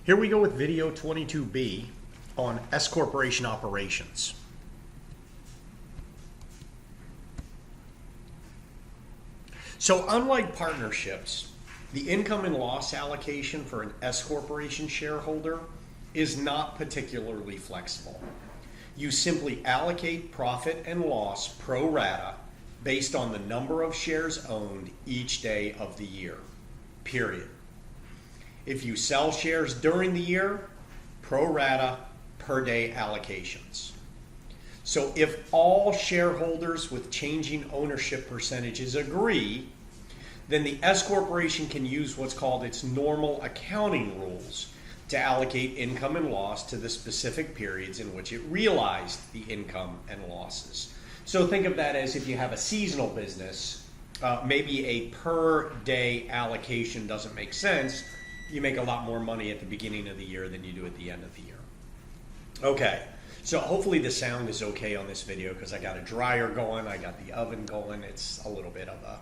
Here we go with video 22B on S-Corporation operations. So unlike partnerships, the income and loss allocation for an S-Corporation shareholder is not particularly flexible. You simply allocate profit and loss pro rata based on the number of shares owned each day of the year, period. If you sell shares during the year, pro rata per day allocations. So if all shareholders with changing ownership percentages agree, then the S-Corporation can use what's called its normal accounting rules to allocate income and loss to the specific periods in which it realized the income and losses. So think of that as if you have a seasonal business, maybe a per day allocation doesn't make sense. You make a lot more money at the beginning of the year than you do at the end of the year. Okay, so hopefully the sound is okay on this video because I got a dryer going, I got the oven going. It's a little bit of a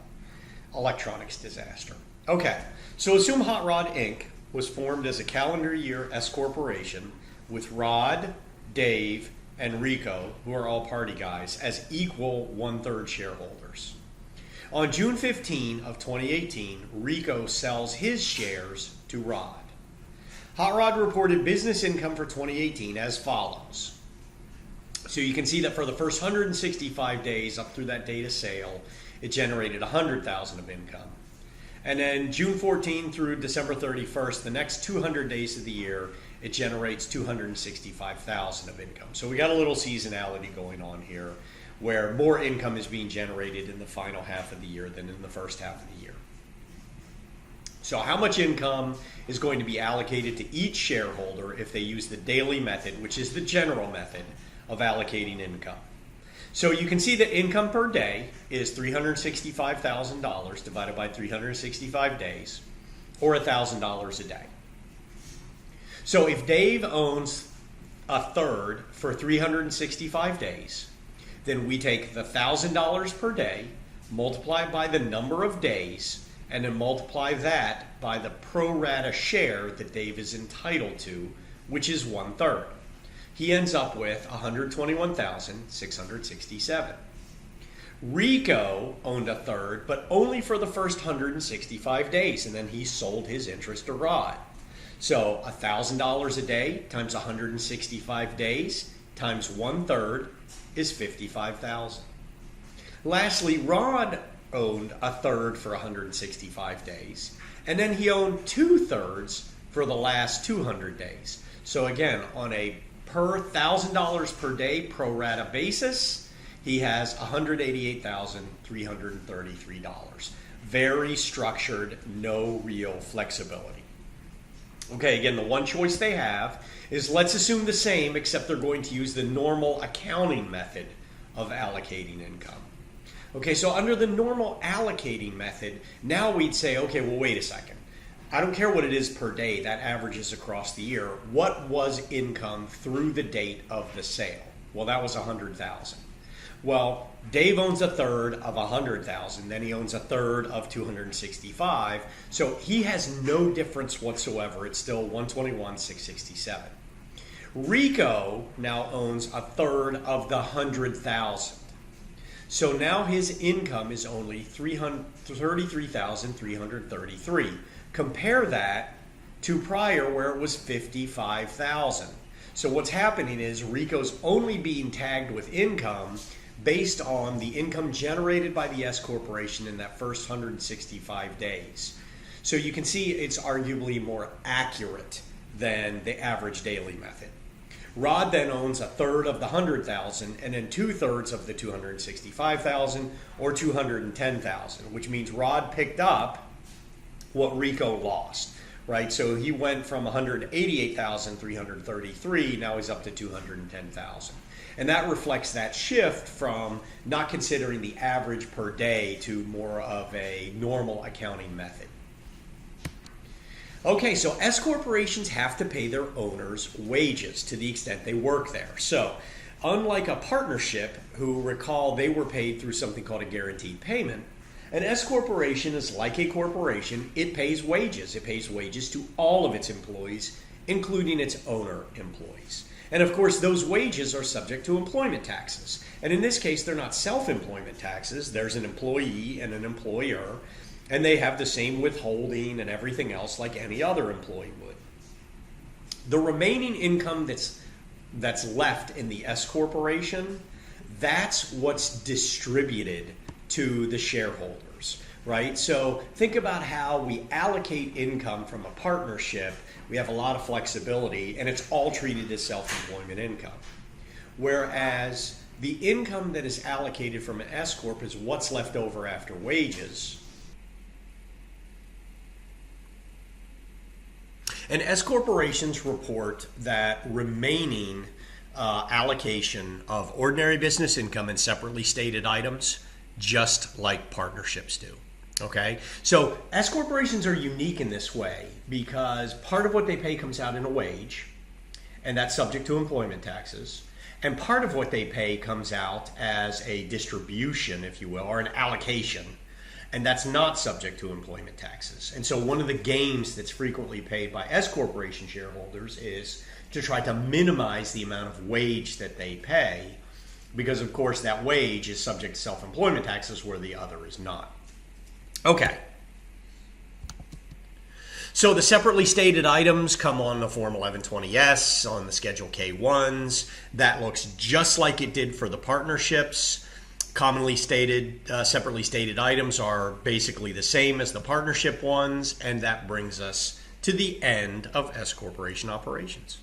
electronics disaster. Okay, so assume Hot Rod Inc. was formed as a calendar year S-Corporation with Rod, Dave, and Rico, who are all party guys, as equal 1/3 shareholders. On June 15 of 2018, Rico sells his shares to Rod. Hot Rod reported business income for 2018 as follows. So you can see that for the first 165 days up through that date of sale, it generated $100,000 of income. And then June 14 through December 31st, the next 200 days of the year, it generates $265,000 of income. So we got a little seasonality going on here where more income is being generated in the final half of the year than in the first half of the year. So how much income is going to be allocated to each shareholder if they use the daily method, which is the general method of allocating income? So you can see that income per day is $365,000 divided by 365 days, or $1,000 a day. So if Dave owns 1/3 for 365 days, then we take the $1,000 per day, multiply by the number of days, and then multiply that by the pro rata share that Dave is entitled to, which is 1/3. He ends up with $121,667. Rico owned 1/3, but only for the first 165 days, and then he sold his interest to Rod. So $1,000 a day times 165 days times 1/3 is $55,000. Lastly, Rod owned 1/3 for 165 days, and then he owned 2/3 for the last 200 days. So again, on a per $1,000 per day pro rata basis, he has $188,333. Very structured, no real flexibility. Okay, again, the one choice they have is let's assume the same, except they're going to use the normal accounting method of allocating income. Okay, so under the normal allocating method, now we'd say, okay, well, wait a second. I don't care what it is per day, that averages across the year. What was income through the date of the sale? Well, that was $100,000. Well, Dave owns 1/3 of $100,000, then he owns 1/3 of $265,000, so he has no difference whatsoever. It's still $121,667. Rico now owns 1/3 of the $100,000. So now his income is only $33,333. Compare that to prior where it was $55,000. So what's happening is Rico's only being tagged with income based on the income generated by the S-Corporation in that first 165 days. So you can see it's arguably more accurate than the average daily method. Rod then owns 1/3 of the $100,000 and then 2/3 of the $265,000 or $210,000, which means Rod picked up what Rico lost, right? So he went from $188,333, now he's up to $210,000. And that reflects that shift from not considering the average per day to more of a normal accounting method. Okay, so S-Corporations have to pay their owners wages to the extent they work there. So unlike a partnership, who recall they were paid through something called a guaranteed payment, An S-corporation is like a corporation. It pays wages. It pays wages to all of its employees including its owner employees. And of course, those wages are subject to employment taxes. And in this case, they're not self-employment taxes. There's an employee and an employer, and they have the same withholding and everything else like any other employee would. The remaining income that's left in the S corporation, that's what's distributed to the shareholders, right? So think about how we allocate income from a partnership. We have a lot of flexibility, and it's all treated as self-employment income. Whereas the income that is allocated from an S corp is what's left over after wages. And S corporations report that remaining allocation of ordinary business income and separately stated items, just like partnerships do. Okay, so S corporations are unique in this way because part of what they pay comes out in a wage, and that's subject to employment taxes. And part of what they pay comes out as a distribution, if you will, or an allocation, and that's not subject to employment taxes. And so one of the games that's frequently paid by S corporation shareholders is to try to minimize the amount of wage that they pay, because of course that wage is subject to self-employment taxes where the other is not. Okay. So the separately stated items come on the Form 1120S, on the Schedule K1s. That looks just like it did for the partnerships. Commonly stated, separately stated items are basically the same as the partnership ones, and that brings us to the end of S corporation operations.